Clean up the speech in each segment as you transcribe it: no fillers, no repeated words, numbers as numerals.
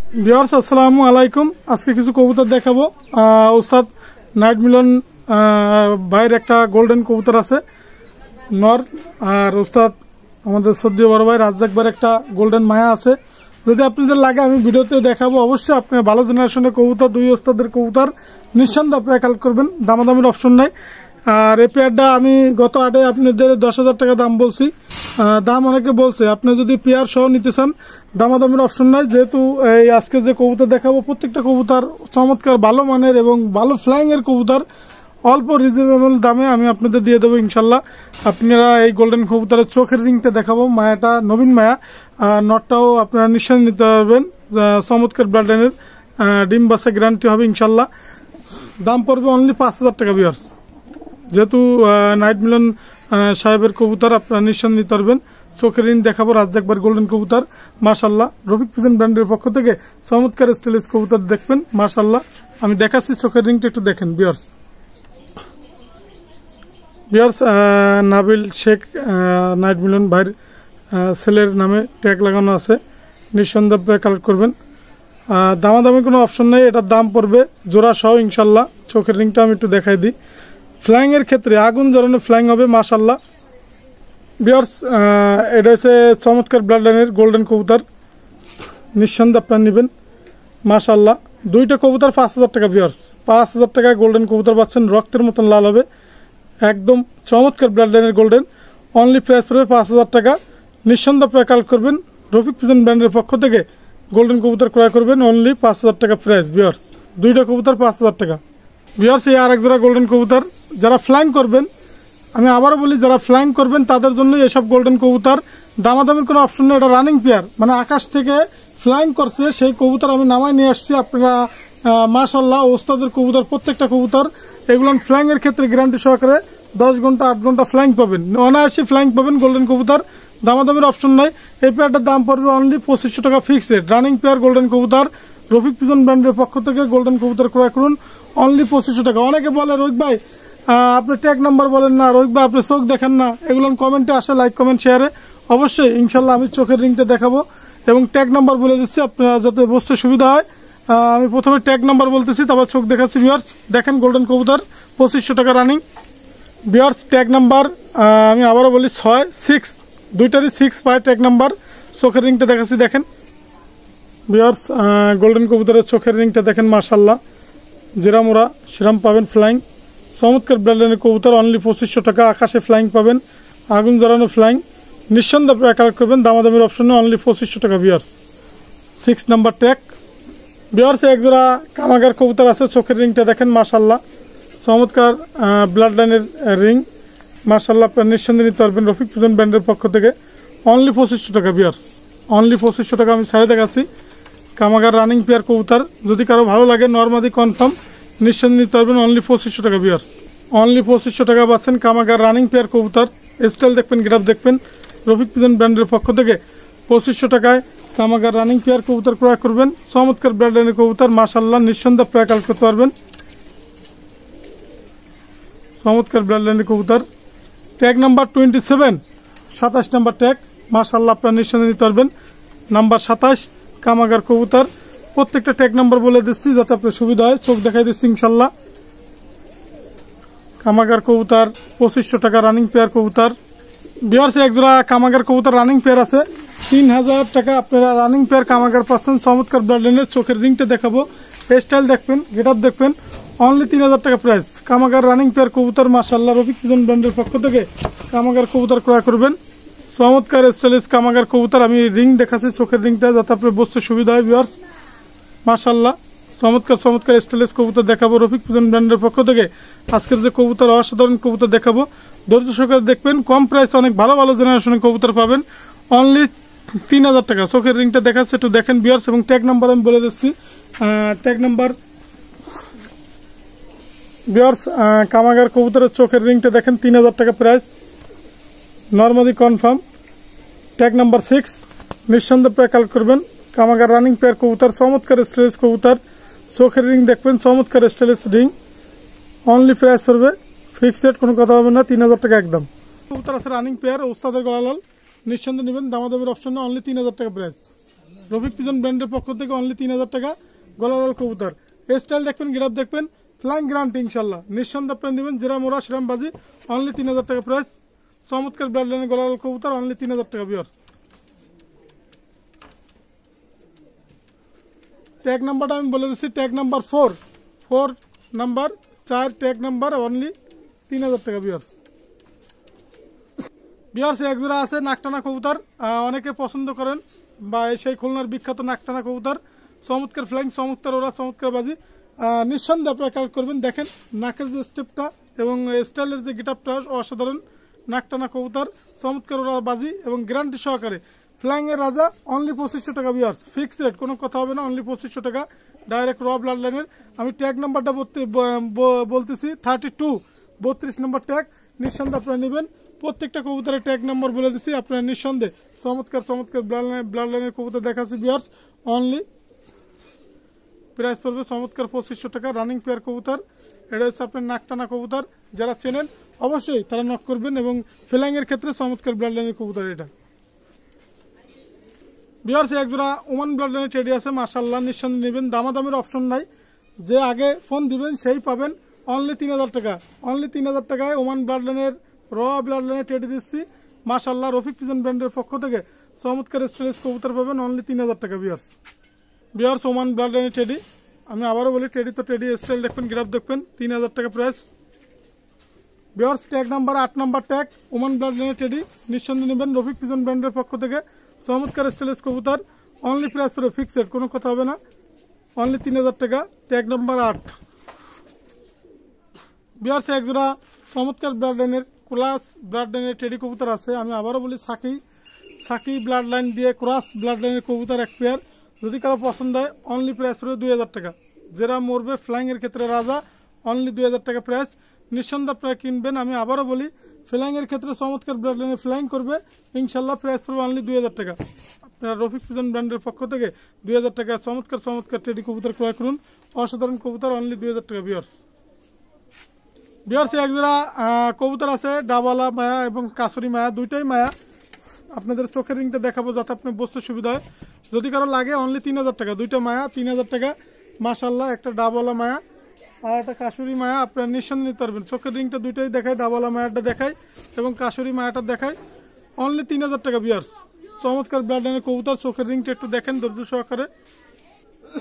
Viewers আসসালামু আলাইকুম। আজকে কিছু কবুতর দেখাবো। ওস্তাদ নাইট মিলন ভাইয়ের একটা গোল্ডেন কবুতর আছে নর, আর ওস্তাদ আমাদের সদ্য বড় ভাই রাজ্জাক ভাইয়ের একটা গোল্ডেন মায়া আছে। যদি আপনাদের লাগে আমি ভিডিওতে দেখাবো। অবশ্যই আপনি ভালো জেনারেশনের কবুতর, দুই ওস্তাদের কবুতর নিঃসন্দেহে আপনারা কালেক্ট করবেন, দামাদামির অপশন নাই। আর এই পেয়ারটা আমি গত আটে আপনাদের 10,000 টাকা দাম বলছি। দাম অনেকে বলছে, আপনি যদি পেয়ার সহ নিতে চান দামাদামির অপশন নাই। যেহেতু এই আজকে যে কবুতর দেখাবো প্রত্যেকটা কবুতর চমৎকার ভালো মানের এবং ভালো ফ্লাইং এর কবুতর, অল্প রিজনেবল দামে আমি আপনাদের দিয়ে দেবো ইনশাল্লাহ। আপনারা এই গোল্ডেন কবুতরের চোখের রিংটা দেখাবো, মায়াটা নবীন মায়া, নটটাও আপনারা নিঃসন্দেহে নিতে পারবেন। চমৎকার ব্লাডেনের ডিম বাচ্চা গ্যারান্টি হবে ইনশাল্লাহ। দাম পড়বে অনলি 5,000 টাকা ভিউয়ার্স। যেহেতু নাইট মিলন সাহেবের কবুতর আপনারা নিঃসন্দেহে নিতে পারবেন। চোখের রিং দেখাবো রাজ্জাক ভাইয়ের গোল্ডেন কবুতর মাশাল্লাহ। রফিক পিজন ব্র্যান্ডের পক্ষ থেকে চমৎকার স্টাইলিশ কবুতর দেখবেন মাশাল্লাহ। আমি দেখাচ্ছি চোখের রিংটা একটু দেখেন ভিউয়ার্স। নাবিল শেখ নাইট মিলন ভাইয়ের ছেলের নামে ট্যাগ লাগানো আছে, নিঃসন্দেহে কালেক্ট করবেন। দামাদামি কোনো অপশন নেই, এটার দাম পড়বে জোড়া সহ ইনশাল্লাহ। চোখের রিংটা আমি একটু দেখাই দিই। ফ্লাইং এর ক্ষেত্রে আগুন জ্বলানো ফ্লাইং হবে মাশাল্লাহ ভিউয়ার্স। এটা হচ্ছে চমৎকার ব্লাড লাইনের গোল্ডেন কবুতর, নিঃসন্দেহে আপনারা নেবেন মাশাল্লাহ। দুইটা কবুতর 5,000 টাকা ভিউয়ার্স। 5,000 টাকায় গোল্ডেন কবুতর পাচ্ছেন, রক্তের মতন লাল হবে, একদম চমৎকার ব্লাড লাইনের গোল্ডেন। অনলি প্রাইস পড়বে 5,000 টাকা। নিঃসন্দেহে আপনারা কালেক্ট করবেন। রফিক পিজন ব্র্যান্ডের পক্ষ থেকে গোল্ডেন কবুতর ক্রয় করবেন, অনলি 5,000 টাকা প্রাইস ভিউয়ার্স। দুইটা কবুতর 5,000 টাকা ভিউয়ার্স। এই আর এক জোড়া গোল্ডেন কবুতর, যারা ফ্লাইং করবেন, আমি আবারও বলি যারা ফ্লাইং করবেন তাদের জন্য এসব গোল্ডেন কবুতর। দামাদামির কোনো অপশন নেই, এটা রানিং পেয়ার, মানে আকাশ থেকে ফ্লাইং করছে সেই কবুতর আমি নামায় নিয়ে আসছি। আপনারা মাশাল্লাহ ওস্তাদের কবুতর, প্রত্যেকটা কবুতর এগুলো ফ্লাইং এর ক্ষেত্রে গ্যারান্টি সহকারে 10 ঘন্টা 8 ঘন্টা ফ্লাইং পাবেন, অনায়াসে ফ্লাইং পাবেন গোল্ডেন কবুতর। দামাদামির অপশন নাই। এই পেয়ারটার দাম পড়বে অনলি 2500 টাকা fixed rate. Running pair golden কবুতর, রফিক পিজন ব্র্যান্ডের পক্ষ থেকে গোল্ডেন কবুতর ক্রয় করুন, অনলি 2500 টাকা। অনেকে বলে রোহিত ভাই আপনি ট্যাগ নাম্বার বলেন না, রোহিত ভাই আপনি চোখ দেখেন না, এগুলো কমেন্টে আসে, লাইক কমেন্ট শেয়ারে। অবশ্যই ইনশাল্লাহ আমি চোখের রিংটা দেখাবো এবং ট্যাগ নাম্বার বলে দিচ্ছি আপনারা যাতে বুঝতে সুবিধা হয়। আমি প্রথমে ট্যাগ নাম্বার বলতেছি, তারপর চোখ দেখাচ্ছি ভিউয়ার্স। দেখেন গোল্ডেন কবুতর 2500 টাকা রানিং ভিউয়ার্স। ট্যাগ নাম্বার আমি আবারও বলি 6, 6 দুইটারই 6 পায় ট্যাগ নাম্বার। চোখের রিংটা দেখাচ্ছি দেখেন ভিউয়ার্স। গোল্ডেন কবুতরের চোখের রিংটা দেখেন মাশাল্লাহ, জেরামোরা সিরাম পাবেন ফ্লাইং, চমৎকার ব্র্যান্ডের কবুতর, অনলি 2500 টাকা। আকাশে ফ্লাইং পাবেন, আগুন জ্বালানো ফ্লাইং, নিঃসন্দেহে আপনারা কালেক্ট করবেন। দামাদামির অপশনে অনলি 2500 টাকা ভিউয়ার্স। 6 number tag viewers. একজোড়া কামাগার কবুতর আছে, চোখের রিংটা দেখেন মাশাল্লাহ, চমৎকার ব্লাড লাইনের রিং মাশাল্লাহ। আপনারা নিঃসন্দেহে নিতে পারবেন রফিক পিজন ব্র্যান্ডের পক্ষ থেকে, অনলি 2500 টাকা ভিউয়ার্স। অনলি 2500 টাকা আমি ছাড়ে দেখাচ্ছি। কামাগার রানিং পেয়ার কবুতর, যদি কারো ভালো লাগে নর্মাদি কনফার্ম নিঃসন্দেহে নিতে পারবেন, অনলি 2500 টাকা ভিউয়ার্স। অনলি 2500 টাকা পাচ্ছেন কামাগার রানিং পেয়ার কবুতর। স্টাইল দেখবেন, গ্রাফ দেখবেন, রফিক পিজন ব্র্যান্ডের পক্ষ থেকে 2500 টাকায় কামাগার রানিং পেয়ার কবুতর ক্রয় করবেন। চমৎকার ব্র্যান্ডের কবুতর মাশাল্লাহ, নিঃসন্দেহে আপনারা কালেক্ট করতে পারবেন। চমৎকার ব্র্যান্ডের কবুতর। ট্যাগ নাম্বার 27, 27 নাম্বার ট্যাগ মাশাল্লাহ, আপনারা নিঃসন্দেহে নিতে পারবেন। নাম্বার 27 কামাগার কবুতর। প্রত্যেকটা ট্যাগ নাম্বার বলে দিচ্ছি যাতে আপনার সুবিধা হয়। চোখ দেখাই দিচ্ছি ইনশাল্লাহ। কামাগার কবুতর 2500 টাকা রানিং পেয়ার কবুতর ভিউয়ার্স। একজোড়া কামাগার কবুতর রানিং পেয়ার আছে, 3000 টাকা আপনারা রানিং পেয়ার কামাগার পাচ্ছেন। চমৎকার ব্র্যান্ডের চোখের রিংটা দেখাবো, স্টাইল দেখবেন, গেট আপ দেখবেন, অনলি 3000 টাকা প্রাইস। কামাগার রানিং পেয়ার কবুতর মাশাল্লাহ, রফিক পিজন ব্র্যান্ডের পক্ষ থেকে কামাগার কবুতর ক্রয় করবেন। চমৎকার স্টাইলিশ কামাগার কবুতর। আমি রিং দেখাচ্ছি চোখের রিংটা যাতে আপনার বুঝতে সুবিধা হয় ভিউয়ার্স মাশাল্লাহ। চমৎকার চমৎকার স্টাইলিশ কবুতর দেখাবো রফিক পিজন ব্র্যান্ডের পক্ষ থেকে। আজকের যে কবুতর অসাধারণ কবুতর দেখাবো, ধৈর্য সহকারে দেখবেন। কম প্রাইসে অনেক ভালো ভালো জেনারেশনের কবুতর পাবেন, অনলি 3000 টাকা। চোখের রিংটা দেখাচ্ছে একটু দেখেন ভিউয়ার্স। এবং ট্যাগ নাম্বার আমি বলে দিচ্ছি। ট্যাগ নাম্বার ভিউয়ার্স, কামাগার কবুতরের চোখের রিংটা দেখেন 3000 টাকা price, normally confirm. Tag number 6 নিঃসন্দেহে আপনারা কালেক্ট করবেন। কামাগার রানিং পেয়ার কবুতর, চমৎকার স্টাইলিশ কবুতর, চোখের রিং দেখবেন, চমৎকার স্টাইলিশ রিং, অনলি প্রাইস করবে ফিক্সড রেট, কোনো কথা হবে না, 3000 টাকা একদম। কবুতর আছে রানিং পেয়ার ওস্তাদের গলালাল, নিঃসন্দেহে নেবেন। দামাদামির অপশনে অনলি 3000 টাকা প্রাইস। রফিক পিজন ব্র্যান্ডের পক্ষ থেকে অনলি 3000 টাকা গলালাল কবুতর। স্টাইল দেখবেন, গ্রাফ দেখবেন, ফ্লাইং গ্যারান্টি ইনশাল্লাহ। নিঃসন্দেহে আপনারা নেবেন যেরা মোরা সেরাম বাজি, অনলি 3000 টাকা প্রাইস। চমৎকার ব্লাড লাইনের গলালাল কবুতর অনলি 3000 টাকা ভিউয়ার্স। ট্যাগ নাম্বারটা আমি বলে দিচ্ছি, tag number 4 number 4 tag number only 3000 টাকা ভিউয়ার্স। ভিউয়ার্স এক জোড়া আছে নাকটানা কবুতর, অনেকে পছন্দ করেন বা সেই খুলনার বিখ্যাত নাকটানা কবুতর। চমৎকার ফ্লাইং, চমৎকার ওরা, চমৎকার বাজি। নিঃসন্দেহে আপনারা কালেক্ট করবেন। দেখেন নাকের যে স্টেপটা এবং স্টাইলের যে গেটআপটা অসাধারণ। নাকটানা কবুতর, চমৎকার ওরা বাজি এবং গ্যারান্টি সহকারে। ফ্লাইং এর রাজা অনলি 2500 টাকা ভিউয়ার্স, ফিক্স রেট, কোনো কথা হবে না, অনলি 2500 টাকা ডাইরেক্ট র ব্লাড লাইনের। আমি ট্যাগ নাম্বারটা বলতেছি 32 নম্বর ট্যাগ। নিঃসন্দেহে আপনারা নেবেন। প্রত্যেকটা কবুতরের ট্যাগ নাম্বার বলে দিচ্ছি, আপনারা নিঃসন্দেহে চমৎকার চমৎকার ব্লাড লাইনের কবুতর দেখাচ্ছি ভিউয়ার্স। অনলি প্রাইস পড়বে চমৎকার 2500 টাকা। রানিং পেয়ার কবুতর, এটা হচ্ছে আপনার নাকটানা কবুতর। যারা চেনেন অবশ্যই তারা নক করবেন এবং ফ্লাইং এর ক্ষেত্রে চমৎকার ব্লাড লাইনের কবুতর এটা। ভিউয়ার্স এক জোড়া ওমান ব্লাড লাইনের টেডি আছে, মাশাআল্লাহ, নিঃসন্দেহে নেবেন। দামাদামির অপশন নাই, যে আগে ফোন দিবেন সেই পাবেন। অনলি 3000 টাকা, অনলি 3000 টাকায় ওমান ব্লাড লাইনের র ব্লাড লাইনের টেডি দিচ্ছি, মাশাআল্লাহ। রফিক পিজন ব্র্যান্ডের পক্ষ থেকে চমৎকার স্টাইলিশ কবুতর পাবেন অনলি 3000 টাকা ভিউয়ার্স। ওমান ব্লাড লাইনের টেডি, আমি আবারও বলি টেডি তো টেডি, স্টাইল দেখবেন, গ্রাফ দেখবেন, 3000 টাকা price viewers. Tag number 8 number tag Oman blood লাইনের টেডি, নিঃসন্দেহে নেবেন। রফিক পিজন ব্র্যান্ডের পক্ষ থেকে চমৎকার স্টাইলিশ কবুতর, অনলি প্রাইস হবে ফিক্সড, কোনো কথা হবে না, অনলি 3000 টাকা। ট্যাগ নাম্বার 8 ভিউয়ার্স এক জোড়া চমৎকার ব্লাড লাইনের ক্লাস ব্লাড লাইনের টেডি কবুতর আছে। আমি আবারও বলি সাকি ব্লাড লাইন দিয়ে ক্রস ব্লাড লাইনের কবুতর এক পেয়ার। যদি কারো পছন্দ হয় অনলি প্রাইস হবে 2000 টাকা। যারা মরবে ফ্লাইং এর ক্ষেত্রে রাজা, অনলি 2000 টাকা প্রাইস। নিঃসন্দেহে আপনারা কিনবেন। আমি আবারও বলি ফ্লাইং এর ক্ষেত্রে চমৎকার ব্লাড লাইনে ফ্লাইং করবে ইনশাল্লাহ, প্রাইস পড়বে অনলি 2000 টাকা। আপনারা রফিক পিজন ব্র্যান্ডের পক্ষ থেকে 2000 টাকা চমৎকার চমৎকার টেডি কবুতর ক্রয় করুন। অসাধারণ কবুতর, অনলি 2000 টাকা ভিউয়ার্স। এক জোড়া কবুতর আছে ডাবালা মায়া এবং কাসুরি মায়া, দুইটাই মায়া। আপনাদের চোখের রিংটা দেখাবো যাতে আপনার বসতে সুবিধা হয়। যদি কারো লাগে অনলি 3000 টাকা, দুইটা মায়া 3000 টাকা মাশাআল্লাহ। একটা ডাবালা মায়া আর একটা কাসুরি মায়া, আপনারা নিঃসন্দেহে নিতে পারবেন। চোখের রিংটা দুইটাই দেখায়, ডাবালা মায়াটা দেখায় এবং কাসুরি মায়াটা দেখায়, অনলি 3000 টাকা ভিউয়ার্স। চমৎকার ব্লাড লাইনের কবুতর, চোখের রিংটা একটু দেখেন ধৈর্য সহকারে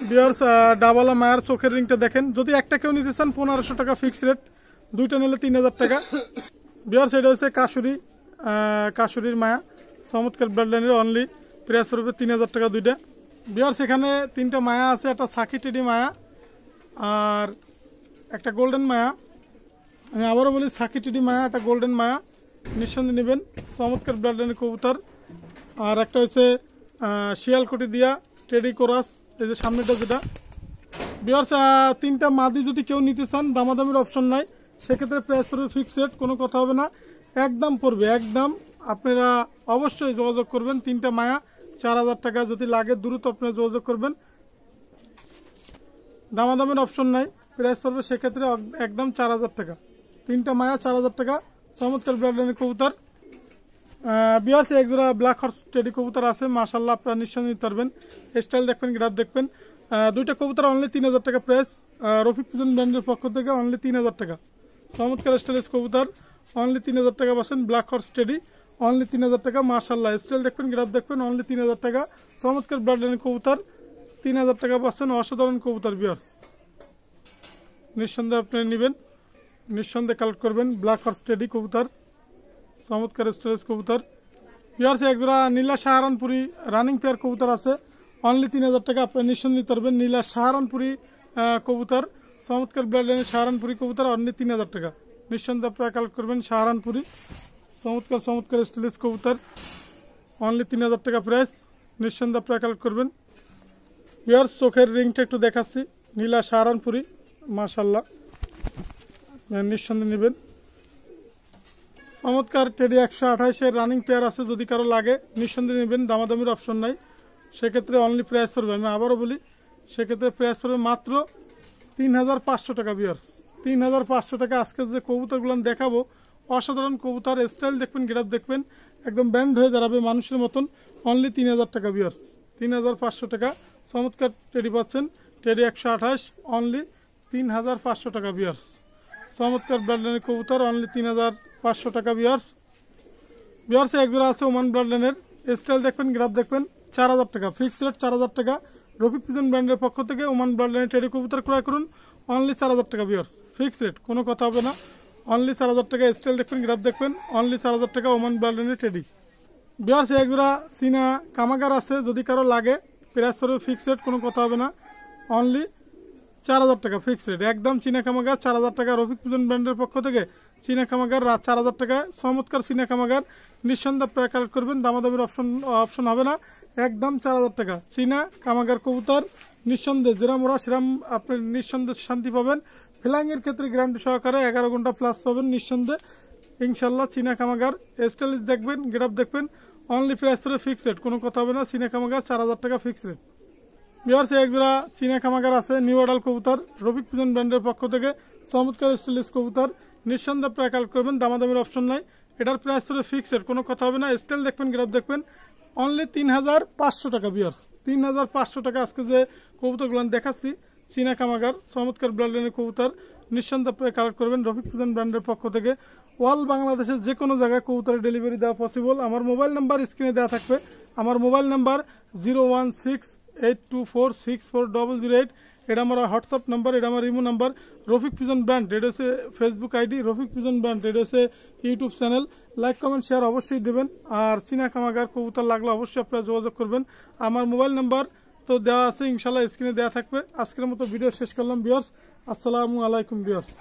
ভিউয়ার্স। ডাবালা মায়ার চোখের রিংটা দেখেন। যদি একটা কেউ নিতে চান 1500 টাকা ফিক্স রেট, দুইটা নিলে 3000 টাকা ভিউয়ার্স। এটা হচ্ছে কাসুরির মায়া, চমৎকার ব্লাড লাইনের, অনলি প্রাইস পড়বে 3000 টাকা দুইটা ভিউয়ার্স। এখানে 3টা মায়া আছে, একটা সাকি টেডি মায়া আর একটা গোল্ডেন মায়া। আমি আবারও বলি সাকি টেডি মায়া, একটা গোল্ডেন মায়া, নিঃসন্দেহে নেবেন। চমৎকার ব্লাড লাইনের কবুতর। আর একটা হচ্ছে শিয়ালকুটি দিয়া টেডি কোরাস, এই যে সামনেটা যেটা ভিউয়ার্স। 3টা মাদি যদি কেউ নিতে চান দামাদামির অপশন নাই, সেক্ষেত্রে প্রাইস পড়বে ফিক্স রেট, কোনো কথা হবে না, একদম পড়বে একদম। আপনারা অবশ্যই যোগাযোগ করবেন। 3টা মায়া 4000 টাকা, যদি লাগে দ্রুত আপনারা যোগাযোগ করবেন। দামাদামের অপশন নাই, প্রাইস পড়বে সেক্ষেত্রে একদম 4000 টাকা। 3টা মায়া 4000 টাকা, চমৎকার ব্লাড লাইনের কবুতর ভিউয়ার্স। এক জোড়া ব্ল্যাক হর্স টেডি কবুতর আছে, মাশাআল্লাহ, আপনারা নিঃসন্দেহে নিতে পারবেন। স্টাইল দেখবেন, গ্রাফ দেখবেন। দুইটা কবুতর অনলি 3000 টাকা প্রাইস। রফিক পিজন ব্র্যান্ডের পক্ষ থেকে অনলি 3000 টাকা। চমৎকার স্টাইলিশ কবুতর, অনলি 3000 টাকা পাচ্ছেন। ব্ল্যাক হর্স টেডি অনলি 3000 টাকা, মাশাআল্লাহ। স্টাইল দেখবেন, গ্রাফ দেখবেন, অনলি 3000 টাকা। চমৎকার ব্লাড লাইনের কবুতর 3000 টাকা পাচ্ছেন। অসাধারণ কবুতর ভিউয়ার্স, নিঃসন্দেহে আপনি নেবেন, নিঃসন্দেহে কালেক্ট করবেন। ব্ল্যাক হর্স টেডি কবুতর, চমৎকার স্টাইলিশ কবুতর ভিউয়ার্স। এক জোড়া নীলা সাহারানপুরি রানিং পেয়ার কবুতর আছে, অনলি 3000 টাকা, আপনি নিঃসন্দেহে নিতে পারবেন। নীলা সাহারানপুরি কবুতর, চমৎকার ব্লাড লাইনের সাহারানপুরি কবুতর, অনলি 3000 টাকা, নিঃসন্দেহে আপনারা কালেক্ট করবেন। সাহারানপুরি চমৎকার চমৎকার স্টাইলিশ কবুতর, অনলি 3000 টাকা প্রাইস, নিঃসন্দেহে আপনারা কালেক্ট করবেন ভিউয়ার্স। চোখের রিংটা একটু দেখাচ্ছি, নীলা সাহারানপুরি, মাশাআল্লাহ, নিঃসন্দেহে নেবেন। চমৎকার টেডি 128-এর রানিং পেয়ার আছে, যদি কারো লাগে নিঃসন্দেহে নেবেন, দামাদামির অপশন নাই, সেক্ষেত্রে অনলি প্রাইস পড়বে, আমি আবারও বলি, সেক্ষেত্রে প্রাইস পড়বে মাত্র 3500 টাকা ভিউয়ার্স। 3500 টাকা। আজকে যে কবুতরগুলো দেখাবো অসাধারণ কবুতর, স্টাইল দেখবেন, গ্রাফ দেখবেন, একদম ব্যান্ড হয়ে দাঁড়াবে মানুষের মতন, অনলি 3000 টাকা ভিউয়ার্স। 3500 টাকা। চমৎকার টেডি পাচ্ছেন, টেডি 128 অনলি 3500 টাকা ভিউয়ার্স। চমৎকার ব্লাডলাইনের কবুতর অনলি 3500 টাকা ভিউয়ার্স। ভিউয়ার্স এক জোড়া আছে ওমান ব্লাডলাইনের, স্টাইল দেখবেন, গ্রাফ দেখবেন, 4000 টাকা ফিক্সড রেট, 4000 টাকা। রফিক পিজন ব্র্যান্ডের পক্ষ থেকে ওমান ব্লাডলাইনের টেডি কবুতর ক্রয় করুন অনলি 4000 টাকা ভিউয়ার্স, ফিক্সড রেট, কোনো কথা হবে না, অনলি 4000 টাকা। স্টাইল দেখবেন, গ্রাফ দেখবেন, অনলি 4000 টাকা ওমান ব্লাডলাইনের টেডি। ভিউয়ার্স এক জোড়া চীনা কামাগার আছে, যদি কারো লাগে প্রাইস পড়বে ফিক্সড রেট, কোনো কথা হবে না, অনলি 4000 টাকা ফিক্সড রেট, একদম চীনা কামাগার 4000 টাকা। রফিক পিজন ব্র্যান্ডের পক্ষ থেকে চীনা কামাগার 4000 টাকা। চমৎকার চীনা কামাগার, নিঃসন্দেহে আপনারা কালেক্ট করবেন, দামাদামির অপশন হবে না, একদম 4000 টাকা চীনা কামাগার কবুতর। নিঃসন্দেহে যেরাম ওরা সেরাম আপনি নিঃসন্দেহে শান্তি পাবেন। ফ্লাইং এর ক্ষেত্রে গ্যারান্টি সহকারে 11 ঘন্টা প্লাস পাবেন নিঃসন্দেহে ইনশাল্লাহ। চীনা কামাগার স্টাইলিশ দেখবেন, গ্রাফ দেখবেন, অনলি প্রাইস পড়বে ফিক্সড রেট, কোনো কথা হবে না, চীনা কামাগার 4000 টাকা ফিক্সড রেট। ভিউয়ার্স এক জোড়া চীনা কামাগার আছে নিউ অর্ডার কবুতর, রফিক পিজন ব্র্যান্ডের পক্ষ থেকে চমৎকার স্টাইলিশ কবুতর, নিঃসন্দেহে আপনারা কালেক্ট করবেন, দামাদামির অপশন নাই, এটার প্রাইস পড়বে ফিক্সড রেট, কোনো কথা হবে না। স্টাইল দেখবেন, গ্রাফ দেখবেন, অনলি 3500 টাকা ভিউয়ার্স, 3500 টাকা। আজকে যে কবুতরগুলো দেখাচ্ছি চীনা কামাগার চমৎকার ব্লাডলাইনের কবুতর, নিঃসন্দেহে আপনারা কালেক্ট করবেন রফিক পিজন ব্র্যান্ডের পক্ষ থেকে। অল বাংলাদেশের যে কোনো জায়গায় কবুতরের ডেলিভারি দেওয়া পসিবল। আমার মোবাইল নাম্বার স্ক্রিনে দেওয়া থাকবে, আমার মোবাইল নাম্বার 01682464008, এটা আমার হোয়াটসঅ্যাপ নাম্বার, এটা আমার imo number. Rafiq pigeon brand এটা হচ্ছে Facebook ID, Rafiq pigeon brand এটা হচ্ছে YouTube channel. Like comment share অবশ্যই দেবেন, আর চীনা কামাগার কবুতর লাগলে অবশ্যই আপনারা যোগাযোগ করবেন। আমার মোবাইল নাম্বার তো দেওয়া আছে ইনশাল্লাহ, স্ক্রিনে দেওয়া থাকবে। আজকের মতো ভিডিও শেষ করলাম ভিউয়ার্স, আসসালামু আলাইকুম ভিউয়ার্স।